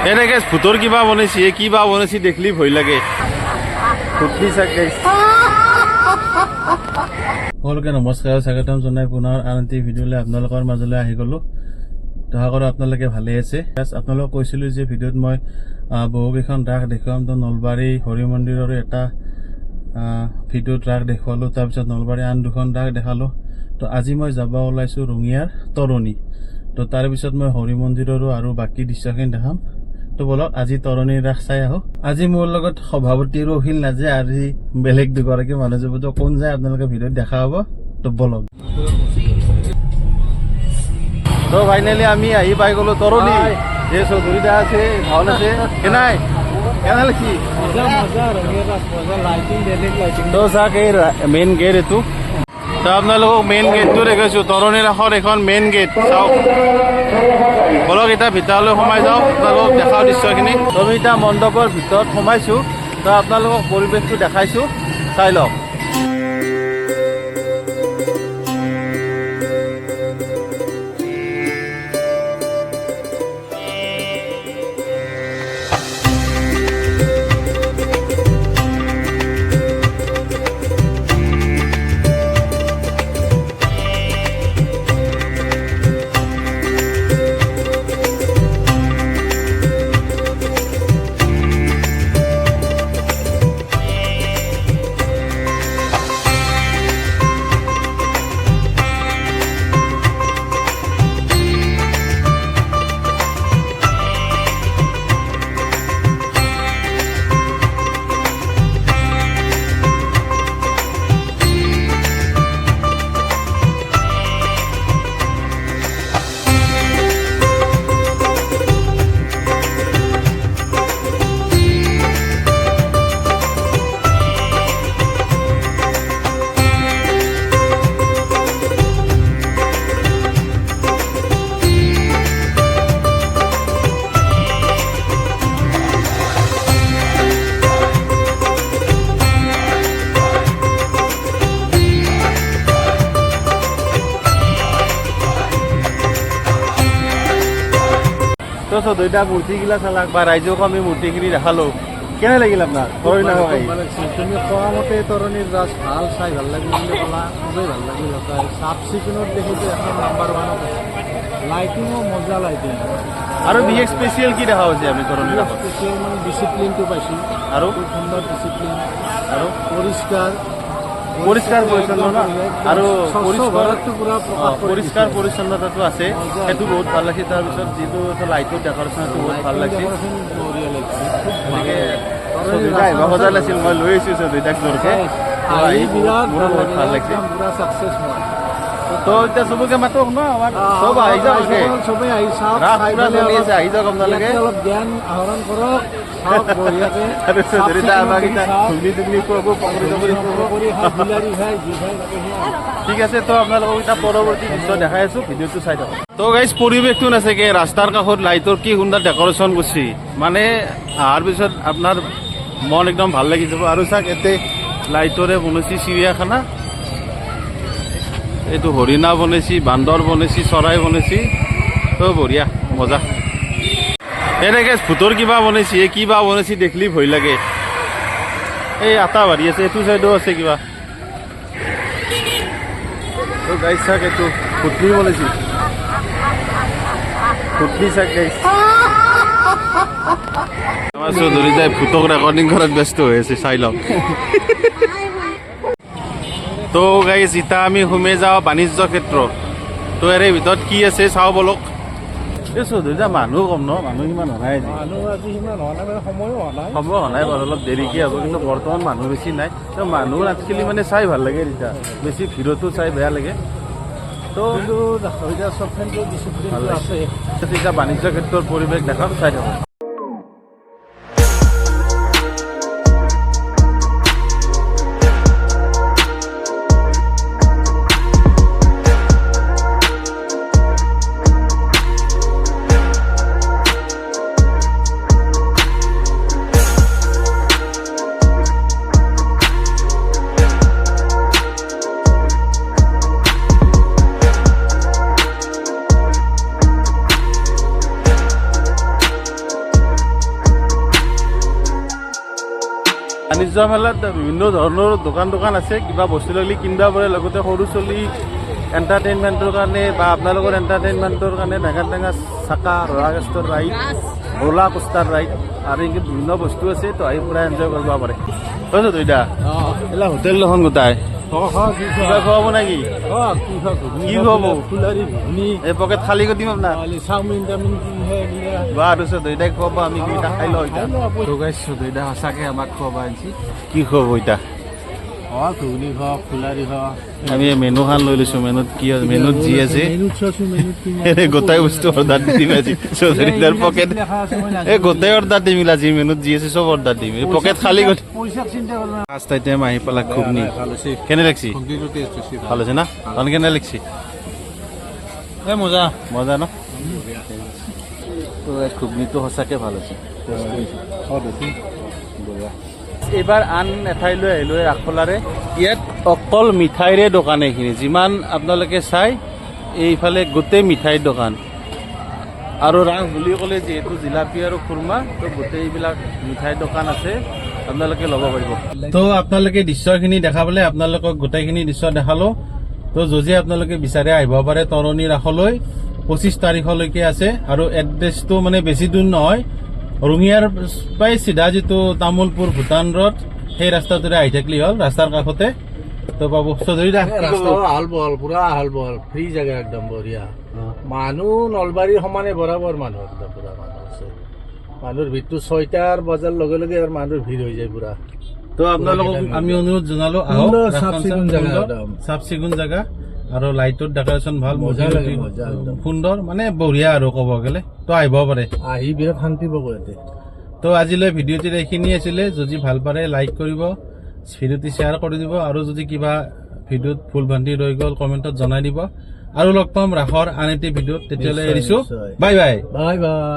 এনেকে ভূতৰ কিবা বনাইছে, কিবা বনাইছে দেখলি ভয় লাগে। ফুটলি চাগে সকলোকে নমস্কাৰ, স্বাগতম জনাই পুনৰ আন এটি ভিডিঅ'লৈ আপোনালোকৰ মাজলৈ আহি গ'লোঁ। আশা কৰোঁ আপোনালোকে ভালে আছে। আপোনালোকক কৈছিলোঁ যে ভিডিঅ'ত মই বহুকেইখন ৰাস দেখুৱাম। তো নলবাৰী হৰি মন্দিৰৰো এটা ভিডিঅ'ত ৰাস দেখুৱালোঁ, তাৰপিছত নলবাৰী আন দুখন ৰাস দেখালোঁ। তো আজি মই যাব ওলাইছোঁ ৰঙিয়াৰ তৰণী। তো তাৰপিছত মই হৰি মন্দিৰৰো আৰু বাকী দৃশ্যখিনি দেখাম। তো বলক আজি তৰণীৰ ৰাস চাই আহোঁ। আজি মোৰ লগত সভাপতি ৰহিল নাজে, আজি বেলেগ দুগৰাকী মানুহ যাব। তো কোন যায় আপোনালোকে ভিডিঅ'ত দেখা হ'ব। তো বলক। তো ফাইনেলি আমি আহি পাই গ'লো তৰণী। যে চৌধুৰীদা আছে, ভাওন আছে, কেনাই কেনে লাগছি? তো চাওক এই মেইন গেট এইটো। তো আপোনালোকক মেইন গেটটো দেখাইছোঁ, তৰণী ৰাসৰ এখন মেইন গেট। চাওক বলক এতিয়া ভিতৰলৈ সোমাই যাওঁ, আপোনালোকক দেখাওঁ দৃশ্যখিনি। আমি এতিয়া মণ্ডপৰ ভিতৰত সোমাইছোঁ। তো আপোনালোকক পৰিৱেশটো দেখাইছোঁ, চাই লওক। তো চৌধুৰীদা মূৰ্তিগিলা চালাক বা ৰাইজক আমি মূৰ্তিখিনি দেখালোঁ, কেনে লাগিল আপোনাৰ? তুমি কোৱা মতে তৰণীৰ ৰাস ভাল, চাই ভাল লাগিল বুলি ক'লা, খুবেই ভাল লাগিল। চাফ চিকুণত দেখিছোঁ এখন নাম্বাৰ ওৱানত আছে, লাইটিঙো মজা লাইটিং। আৰু বিশেষ স্পেচিয়েল কি দেখা হৈছে আমি তৰণী ৰাসত? স্পেচিয়েল মানে ডিচিপ্লিনটো পাইছোঁ, আৰু খুব সুন্দৰ ডিচিপ্লিন, আৰু পৰিষ্কাৰ পৰিচ্ছন্ন আৰু পৰিষ্কাৰ পৰিষ্কাৰ পৰিচ্ছন্নতাটো আছে, সেইটো বহুত ভাল লাগিছে। তাৰপিছত যিটো লাইটৰ ডেকৰেশ্যন সেইটো বহুত ভাল লাগিছে। গতিকে চৌধুৰীদা আহিব সজা লাগিছিল, মই লৈ আহিছোঁ চৌধুৰীদাক জোৰকে। বহুত ভাল লাগিছে। তো এতিয়া চবকে মাতক ন, আমাৰ চব আহি যাওক, চবেই আহি চাওক, ৰাস পুৰা চলি আছে, আহি যাওক আপোনালোকে। অলপ জ্ঞান আহৰণ কৰক, চাওক বঢ়িয়াকে। আৰু চৌধুৰীদা আমাক এতিয়া ঘুগনি টুগনি খুৱাব, পকৰি চকৰি ঠিক আছে। তো আপোনালোকক এতিয়া পৰৱৰ্তী দৃশ্য দেখাই আছোঁ, ভিডিঅ'টো চাই থাকক। তো গাইজ পৰিৱেশটো নাচাগে, ৰাস্তাৰ কাষত লাইটৰ কি সুন্দৰ ডেকৰেশ্যন কৰিছে, মানে অহাৰ পিছত আপোনাৰ মন একদম ভাল লাগি যাব। আৰু চাওক ইয়াতে লাইটৰে বনাইছে চিৰিয়াখানা, এইটো হৰিণা বনাইছে, বান্দৰ বনাইছে, চৰাই বনাইছে। তো বঢ়িয়া মজা। এনেকে ভূতৰ কিবা বনাইছে, কিবা বনাইছে দেখলি ভয় লাগে। এই আটা বাঢ়ি আছে, এইটো চাইডো আছে কিবা। তো গাইজ চাওক এইটো ফুটলি বনাইছে, ফুটলি চাওক গাইজ। আমাৰ চৌধুৰীদাই ভূতক ৰেকৰ্ডিং কৰাত ব্যস্ত হৈ আছে, চাই লওক। তো গাইজ এতিয়া আমি সোমাই যাওঁ বাণিজ্য ক্ষেত্ৰ। তো ইয়াৰে ভিতৰত কি আছে চাওঁ বলক। এই চৌধুৰীদা মানুহ কম ন, মানুহ সিমান হোৱা নাই, সময় হোৱা নাই বাৰু, অলপ দেৰিকৈ হ'ব। কিন্তু বৰ্তমান মানুহ বেছি নাই। তো মানুহ আজিকালি মানে চাই ভাল লাগে, তেতিয়া বেছি ভিৰতো চাই বেয়া লাগে। তো এতিয়া বাণিজ্য ক্ষেত্ৰৰ পৰিৱেশ দেখাম, চাই থাকক। বাণিজ্য মেলাত বিভিন্ন ধৰণৰ দোকান আছে কিবা বস্তু লাগিলে কিনিব পাৰে লগতে সৰু চলি এণ্টাৰটেইনমেণ্টৰ কাৰণে বা আপোনালোকৰ এণ্টাৰটেইনমেণ্টৰ কাৰণে টেঙা চাকা ৰোলা কোষ্টাৰ ৰাইড আৰু এনেকৈ বিভিন্ন বস্তু আছে তো আহি পূৰা এনজয় কৰিব পাৰে কৈছ তই এতিয়া এইবিলাক হোটেল দেখোন গোটাই কিবা খুৱাব নেকি কি খুৱাব এই পকেট খালী কৰি দিম আপোনাৰ চাওমিন টাউমিন বা আৰু চৌধুৰীদাই খুৱাব আমি কেইটা খাই লওঁ এতিয়া চৌধুৰীদা সঁচাকৈ আমাক খুৱাব আহিছে কি খুৱাব এতিয়া ঘুগনি খাওক ফুলাৰি খাওক আমি মেনু খান লৈ লৈছো মেনুত কি আছে মেনুত যি আছে গোটাই বস্তু অৰ্ডাৰ দি দিম আজি চৌধুৰীদাৰ পকেট এই গোটাই অৰ্ডাৰ দিম আজি মেনুত যি আছে চব অৰ্ডাৰ দিম এই পকেট খালী কৰি পইচা চিন্তা কৰিব ফাৰ্ষ্ট আইটেম আহি পেলাই ঘুগনি কেনে লাগছি ভাল হৈছে না কাৰণ কেনে লাগছি মজা মজা ন তো ঘুগনিটো সঁচাকৈ ভাল হৈছে এইবাৰ আন এঠাইলৈ আহিলোঁ ৰাসখোলাৰে ইয়াত অকল মিঠাইৰে দোকান এইখিনি যিমান আপোনালোকে চাই এইফালে গোটেই মিঠাইৰ দোকান আৰু ৰাস বুলি ক'লে যিহেতু জিলাপি আৰু খুৰমা তো গোটেইবিলাক মিঠাইৰ দোকান আছে আপোনালোকে ল'ব পাৰিব তো আপোনালোকে দৃশ্যখিনি দেখাবলৈ আপোনালোকক গোটেইখিনি দৃশ্য দেখালোঁ তো যদি আপোনালোকে বিচাৰে আহিব পাৰে তৰণী ৰাসলৈ 25 তাৰিখলৈকে আছে আৰু এড্ৰেছটো মানে বেছি দূৰ নহয় ৰঙিয়াৰ পাই চিধা যিটো তামোলপুৰ ভূটান ৰোড সেই ৰাস্তাটোৰে আহি থাকিলে হ'ল ৰাস্তাৰ কাষতে তো পাব চৌধুৰীদা আহল বহল পুৰা আহল বহল ফ্ৰী জেগা একদম বঢ়িয়া মানুহ নলবাৰীৰ সমানে বৰাবৰ মানুহ একদম পুৰা মানুহ আছে মানুহৰ ভিৰটো 6টাৰ বজাৰ লগে লগে আৰু মানুহৰ ভিৰ হৈ যায় পুৰা তো আপোনালোকক আমি অনুৰোধ জনালো আহক চাফ চিকুণ জেগা আৰু লাইটৰ ডেকৰেশ্যন ভাল সুন্দৰ মানে বঢ়িয়া আৰু ক'ব গ'লে তো আহিব পাৰে আহি বিৰাট শান্তি পাব ইয়াতে তো আজিলৈ ভিডিঅ'টিত এইখিনি আছিলে যদি ভাল পাৰে লাইক কৰিব ভিডিঅ'টি শ্বেয়াৰ কৰি দিব আৰু যদি কিবা ভিডিঅ'ত ভুল ভ্ৰান্তি ৰৈ গ'ল কমেণ্টত জনাই দিব আৰু লগ পাম ৰাসৰ আন এটি ভিডিঅ'ত তেতিয়ালৈ এৰিছোঁ বাই বাই বাই বাই